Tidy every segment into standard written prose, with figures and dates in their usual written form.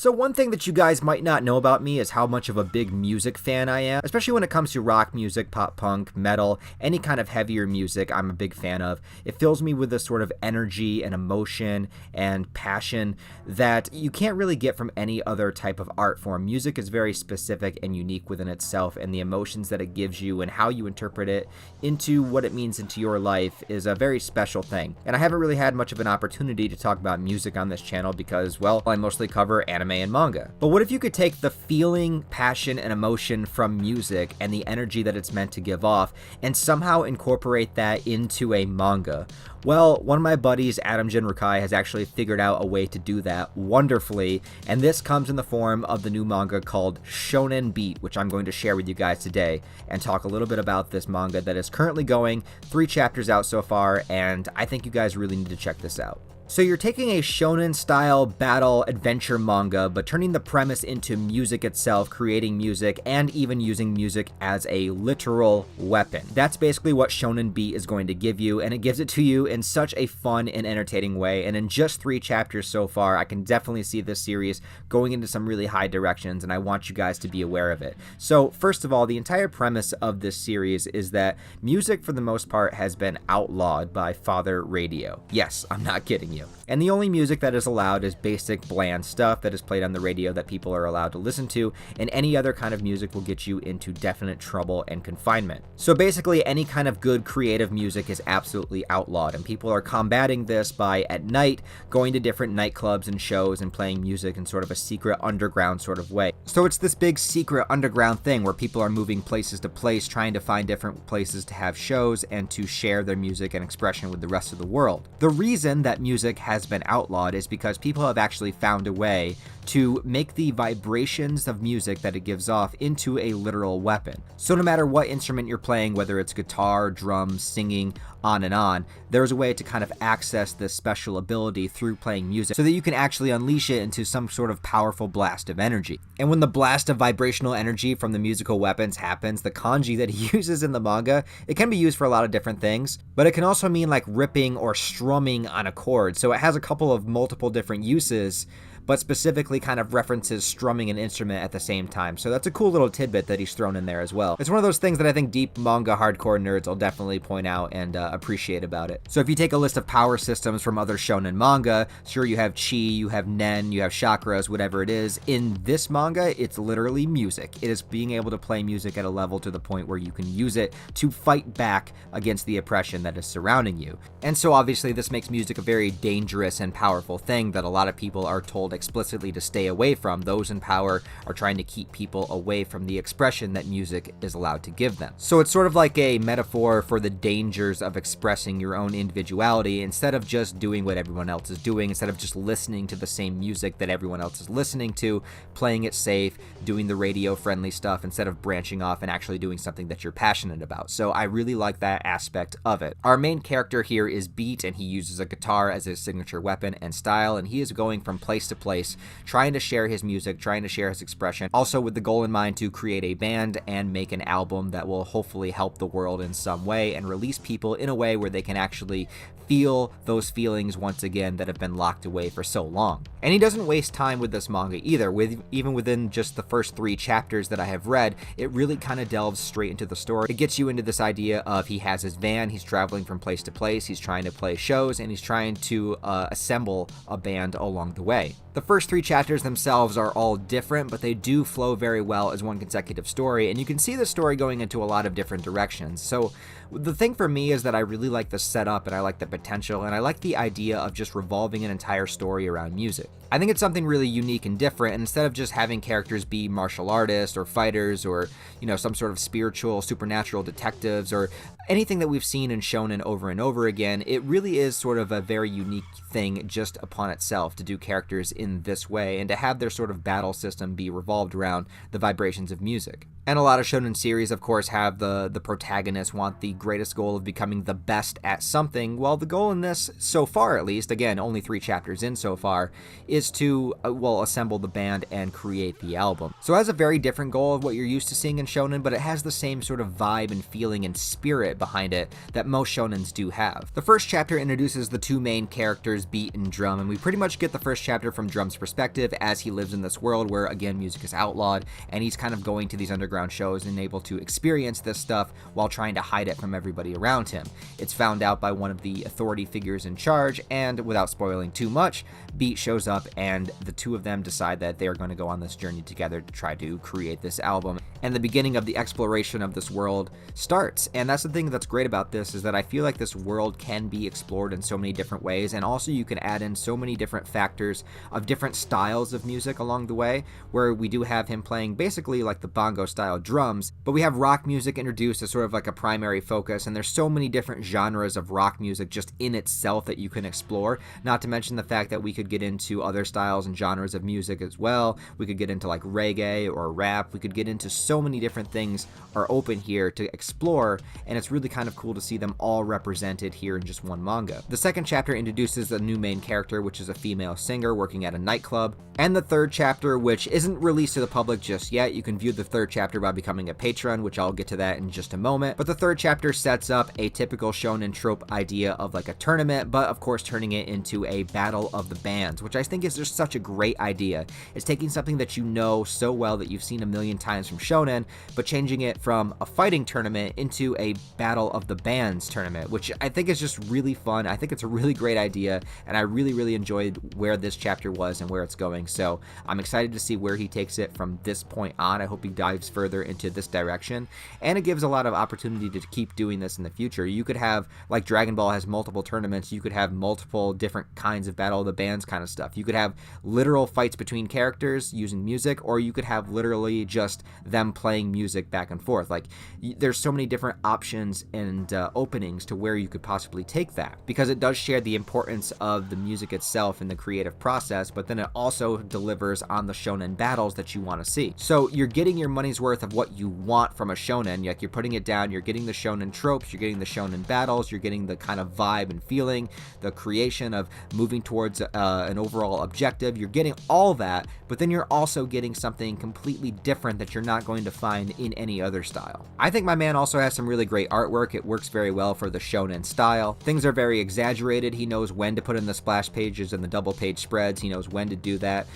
So one thing that you guys might not know about me is how much of a big music fan I am, especially when it comes to rock music, pop punk, metal, any kind of heavier music I'm a big fan of. It fills me with this sort of energy and emotion and passion that you can't really get from any other type of art form. Music is very specific and unique within itself, and the emotions that it gives you and how you interpret it into what it means into your life is a very special thing. And I haven't really had much of an opportunity to talk about music on this channel because, well, I mostly cover anime and manga. But what if you could take the feeling, passion, and emotion from music and the energy that it's meant to give off and somehow incorporate that into a manga? Well, one of my buddies, Adam Jinrukai, has actually figured out a way to do that wonderfully, and this comes in the form of the new manga called Shonen Beat, which I'm going to share with you guys today and talk a little bit about this manga that is currently going 3 chapters out so far, and I think you guys really need to check this out. So you're taking a shonen-style battle adventure manga, but turning the premise into music itself, creating music, and even using music as a literal weapon. That's basically what Shonen Beat is going to give you, and it gives it to you in such a fun and entertaining way. And in just 3 chapters so far, I can definitely see this series going into some really high directions, and I want you guys to be aware of it. So first of all, the entire premise of this series is that music, for the most part, has been outlawed by Father Radio. Yes, I'm not kidding you. And the only music that is allowed is basic, bland stuff that is played on the radio that people are allowed to listen to, and any other kind of music will get you into definite trouble and confinement. So basically, any kind of good creative music is absolutely outlawed, and people are combating this by, at night, going to different nightclubs and shows and playing music in sort of a secret underground sort of way. So it's this big secret underground thing where people are moving places to place, trying to find different places to have shows and to share their music and expression with the rest of the world. The reason that music has been outlawed is because people have actually found a way to make the vibrations of music that it gives off into a literal weapon. So no matter what instrument you're playing, whether it's guitar, drums, singing, on, there's a way to kind of access this special ability through playing music so that you can actually unleash it into some sort of powerful blast of energy. And when the blast of vibrational energy from the musical weapons happens, the kanji that he uses in the manga, it can be used for a lot of different things, but it can also mean like ripping or strumming on a chord. So it has a couple of multiple different uses, but specifically kind of references strumming an instrument at the same time. So that's a cool little tidbit that he's thrown in there as well. It's one of those things that I think deep manga hardcore nerds will definitely point out and appreciate about it. So if you take a list of power systems from other shonen manga, sure, you have chi, you have nen, you have chakras, whatever it is. In this manga, it's literally music. It is being able to play music at a level to the point where you can use it to fight back against the oppression that is surrounding you. And so obviously this makes music a very dangerous and powerful thing that a lot of people are told explicitly to stay away from. Those in power are trying to keep people away from the expression that music is allowed to give them. So it's sort of like a metaphor for the dangers of expressing your own individuality instead of just doing what everyone else is doing, instead of just listening to the same music that everyone else is listening to, playing it safe, doing the radio friendly stuff instead of branching off and actually doing something that you're passionate about. So I really like that aspect of it. Our main character here is Beat, and he uses a guitar as his signature weapon and style, and he is going from place to place, trying to share his music, trying to share his expression, also with the goal in mind to create a band and make an album that will hopefully help the world in some way and release people in a way where they can actually feel those feelings once again that have been locked away for so long. And he doesn't waste time with this manga either. Even within just the first 3 chapters that I have read, it really kind of delves straight into the story. It gets you into this idea of he has his van, he's traveling from place to place, he's trying to play shows, and he's trying to assemble a band along the way. The first 3 chapters themselves are all different, but they do flow very well as one consecutive story, and you can see the story going into a lot of different directions. So the thing for me is that I really like the setup, and I like the potential, and I like the idea of just revolving an entire story around music. I think it's something really unique and different, and instead of just having characters be martial artists or fighters or, some sort of spiritual, supernatural detectives or anything that we've seen in shonen over and over again, it really is sort of a very unique thing just upon itself to do characters in this way and to have their sort of battle system be revolved around the vibrations of music. And a lot of shonen series, of course, have the protagonist want the greatest goal of becoming the best at something. Well, the goal in this, so far at least, again, only 3 chapters in so far, is is to, assemble the band and create the album. So it has a very different goal of what you're used to seeing in shonen, but it has the same sort of vibe and feeling and spirit behind it that most shonens do have. The first chapter introduces the two main characters, Beat and Drum, and we pretty much get the first chapter from Drum's perspective as he lives in this world where, again, music is outlawed, and he's kind of going to these underground shows and able to experience this stuff while trying to hide it from everybody around him. It's found out by one of the authority figures in charge, and without spoiling too much, Beat shows up and the two of them decide that they are going to go on this journey together to try to create this album. And the beginning of the exploration of this world starts. And that's the thing that's great about this, is that I feel like this world can be explored in so many different ways, and also you can add in so many different factors of different styles of music along the way, where we do have him playing basically like the bongo style drums, but we have rock music introduced as sort of like a primary focus, and there's so many different genres of rock music just in itself that you can explore, not to mention the fact that we could get into other styles and genres of music as well. We could get into like reggae or rap. We could get into so many different things are open here to explore, and it's really kind of cool to see them all represented here in just one manga. The second chapter introduces a new main character, which is a female singer working at a nightclub, and the third chapter, which isn't released to the public just yet. You can view the third chapter by becoming a patron, which I'll get to that in just a moment, but the third chapter sets up a typical shonen trope idea of like a tournament, but of course turning it into a battle of the bands, which I think is just such a great idea. It's taking something that you know so well that you've seen a million times from shonen, but changing it from a fighting tournament into a battle of the bands tournament, which I think is just really fun. I think it's a really great idea, and I really enjoyed where this chapter was and where it's going. So I'm excited to see where he takes it from this point on. I hope he dives further into this direction, and it gives a lot of opportunity to keep doing this in the future. You could have, like Dragon Ball has multiple tournaments, you could have multiple different kinds of battle of the bands kind of stuff. You could have literal fights between characters using music, or you could have literally just them playing music back and forth. Like, there's so many different options and openings to where you could possibly take that, because it does share the importance of the music itself in the creative process, but then it also delivers on the shonen battles that you want to see. So you're getting your money's worth of what you want from a shonen. Like, you're putting it down, you're getting the shonen tropes, you're getting the shonen battles, you're getting the kind of vibe and feeling, the creation of moving towards an overall objective. You're getting all that, but then you're also getting something completely different that you're not going to find in any other style. I think my man also has some really great artwork. It works very well for the shonen style. Things are very exaggerated. He knows when to put in the splash pages and the double page spreads. He knows when to do that.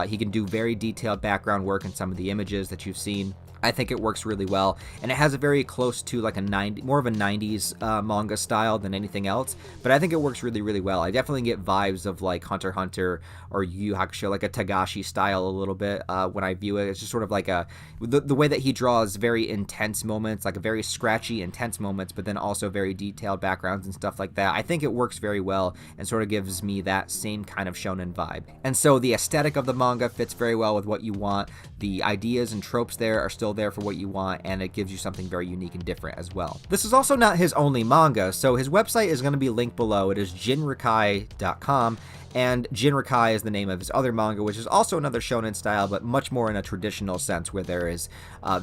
He can do very detailed background work in some of the images that you've seen. I think it works really well, and it has a very close to like more of a 90s manga style than anything else, but I think it works really well. I definitely get vibes of like Hunter x Hunter or Yu Yu Hakusho, like a Tagashi style a little bit when I view it. It's just sort of like the way that he draws very intense moments, like a very scratchy, intense moments, but then also very detailed backgrounds and stuff like that. I think it works very well and sort of gives me that same kind of shonen vibe. And so the aesthetic of the manga fits very well with what you want. The ideas and tropes there are still there for what you want, and it gives you something very unique and different as well. This is also not his only manga, so his website is going to be linked below. It is jinrikai.com, and Jinrikai is the name of his other manga, which is also another shonen style, but much more in a traditional sense, where there is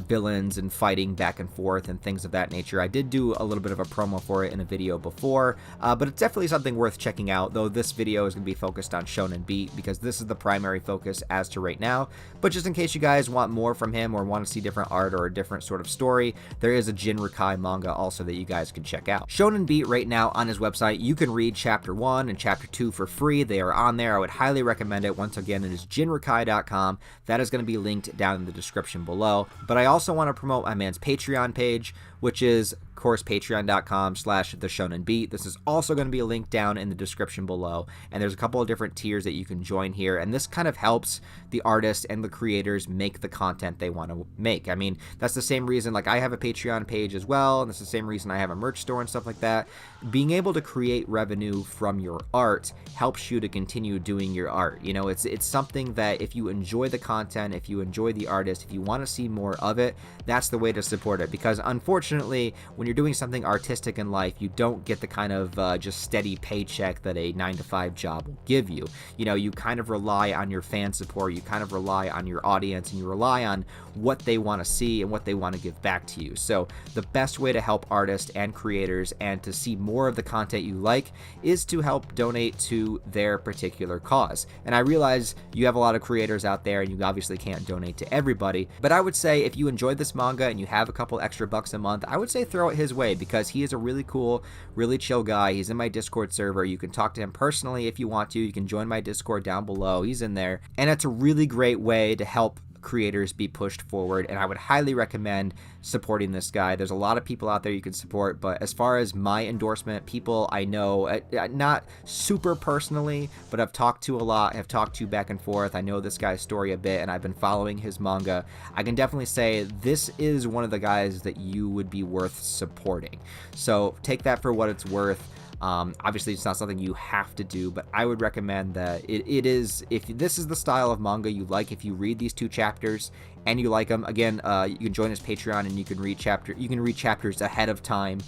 villains and fighting back and forth and things of that nature. I did do a little bit of a promo for it in a video before, but it's definitely something worth checking out, though this video is going to be focused on Shonen Beat, because this is the primary focus as to right now. But just in case you guys want more from him or want to see different art or a different sort of story, there is a Jinrikai manga also that you guys can check out. Shonen Beat right now on his website, you can read chapter 1 and chapter 2 for free. They are on there. I would highly recommend it. Once again, it is jinrikai.com. That is going to be linked down in the description below. But I also want to promote my man's Patreon page, which is, of course, patreon.com/theshonenbeat. This is also going to be linked down in the description below, and there's a couple of different tiers that you can join here, and this kind of helps the artists and the creators make the content they want to make. I mean, that's the same reason, like, I have a Patreon page as well, and that's the same reason I have a merch store and stuff like that. Being able to create revenue from your art helps you to continue doing your art. You know, it's something that if you enjoy the content, if you enjoy the artist, if you want to see more of it, that's the way to support it, because unfortunately, when you're doing something artistic in life, you don't get the kind of just steady paycheck that a 9-to-5 job will give you. You know, you kind of rely on your fan support, you kind of rely on your audience, and you rely on what they want to see and what they want to give back to you. So the best way to help artists and creators and to see more of the content you like is to help donate to their their particular cause. And I realize you have a lot of creators out there and you obviously can't donate to everybody, but I would say if you enjoyed this manga and you have a couple extra bucks a month, I would say throw it his way, because he is a really cool, really chill guy. He's in my Discord server. You can talk to him personally if you want to. You can join my Discord down below. He's in there, and it's a really great way to help creators be pushed forward, and I would highly recommend supporting this guy. There's a lot of people out there you can support, but as far as my endorsement, people I know, not super personally, but I've talked to a lot, have talked to back and forth. I know this guy's story a bit, and I've been following his manga. I can definitely say this is one of the guys that you would be worth supporting. So take that for what it's worth. Obviously it's not something you have to do, but I would recommend that it is, if this is the style of manga you like, if you read these 2 chapters and you like them, again, you can join his Patreon and you can read chapters ahead of time,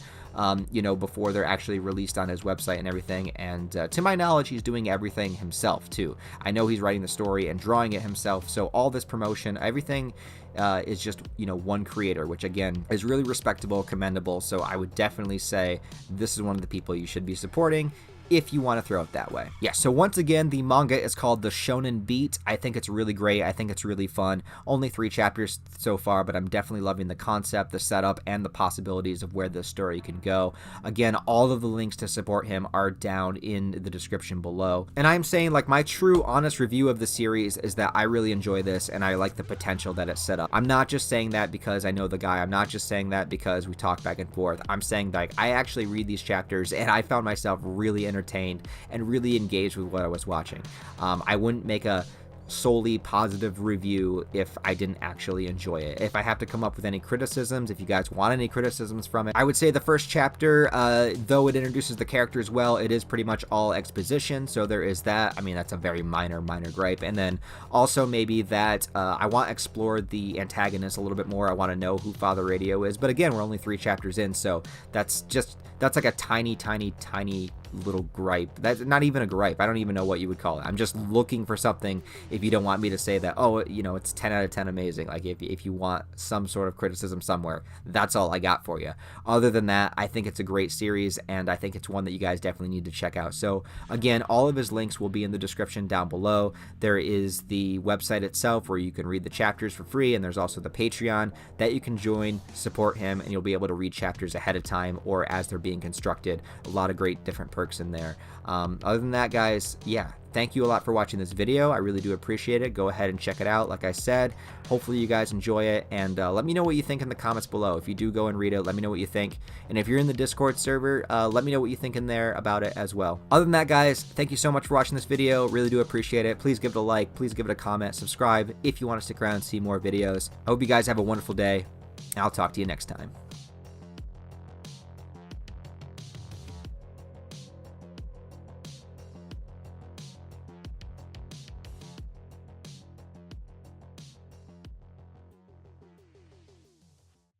before they're actually released on his website and everything. And to my knowledge, he's doing everything himself too. I know he's writing the story and drawing it himself, so all this promotion, everything is just, one creator, which again is really respectable, commendable. So I would definitely say this is one of the people you should be supporting if you want to throw it that way. Yeah, so once again, the manga is called The Shonen Beat. I think it's really great. I think it's really fun. Only 3 chapters so far, but I'm definitely loving the concept, the setup, and the possibilities of where this story can go. Again, all of the links to support him are down in the description below. And I'm saying, like, my true, honest review of the series is that I really enjoy this, and I like the potential that it's set up. I'm not just saying that because I know the guy. I'm not just saying that because we talk back and forth. I'm saying, like, I actually read these chapters, and I found myself really entertained and really engaged with what I was watching. I wouldn't make a solely positive review if I didn't actually enjoy it. If I have to come up with any criticisms, if you guys want any criticisms from it, I would say the first chapter, though it introduces the characters well, it is pretty much all exposition, so there is that. I mean, that's a very minor gripe. And then also maybe that I want to explore the antagonist a little bit more. I want to know who Father Radio is, but again, we're only 3 chapters in, so that's like a tiny little gripe. That's not even a gripe. I don't even know what you would call it. I'm just looking for something. If you don't want me to say that, oh, it's 10 out of 10 amazing, like if you want some sort of criticism somewhere, that's all I got for you. Other than that, I think it's a great series, and I think it's one that you guys definitely need to check out. So again, all of his links will be in the description down below. There is the website itself where you can read the chapters for free, and there's also the Patreon that you can join, support him, and you'll be able to read chapters ahead of time or as they're being constructed. A lot of great different perks in there. Other than that, guys, yeah, thank you a lot for watching this video. I really do appreciate it. Go ahead and check it out. Like I said, hopefully you guys enjoy it, and let me know what you think in the comments below. If you do go and read it, let me know what you think. And if you're in the Discord server, let me know what you think in there about it as well. Other than that, guys, thank you so much for watching this video. Really do appreciate it. Please give it a like. Please give it a comment. Subscribe if you want to stick around and see more videos. I hope you guys have a wonderful day, and I'll talk to you next time.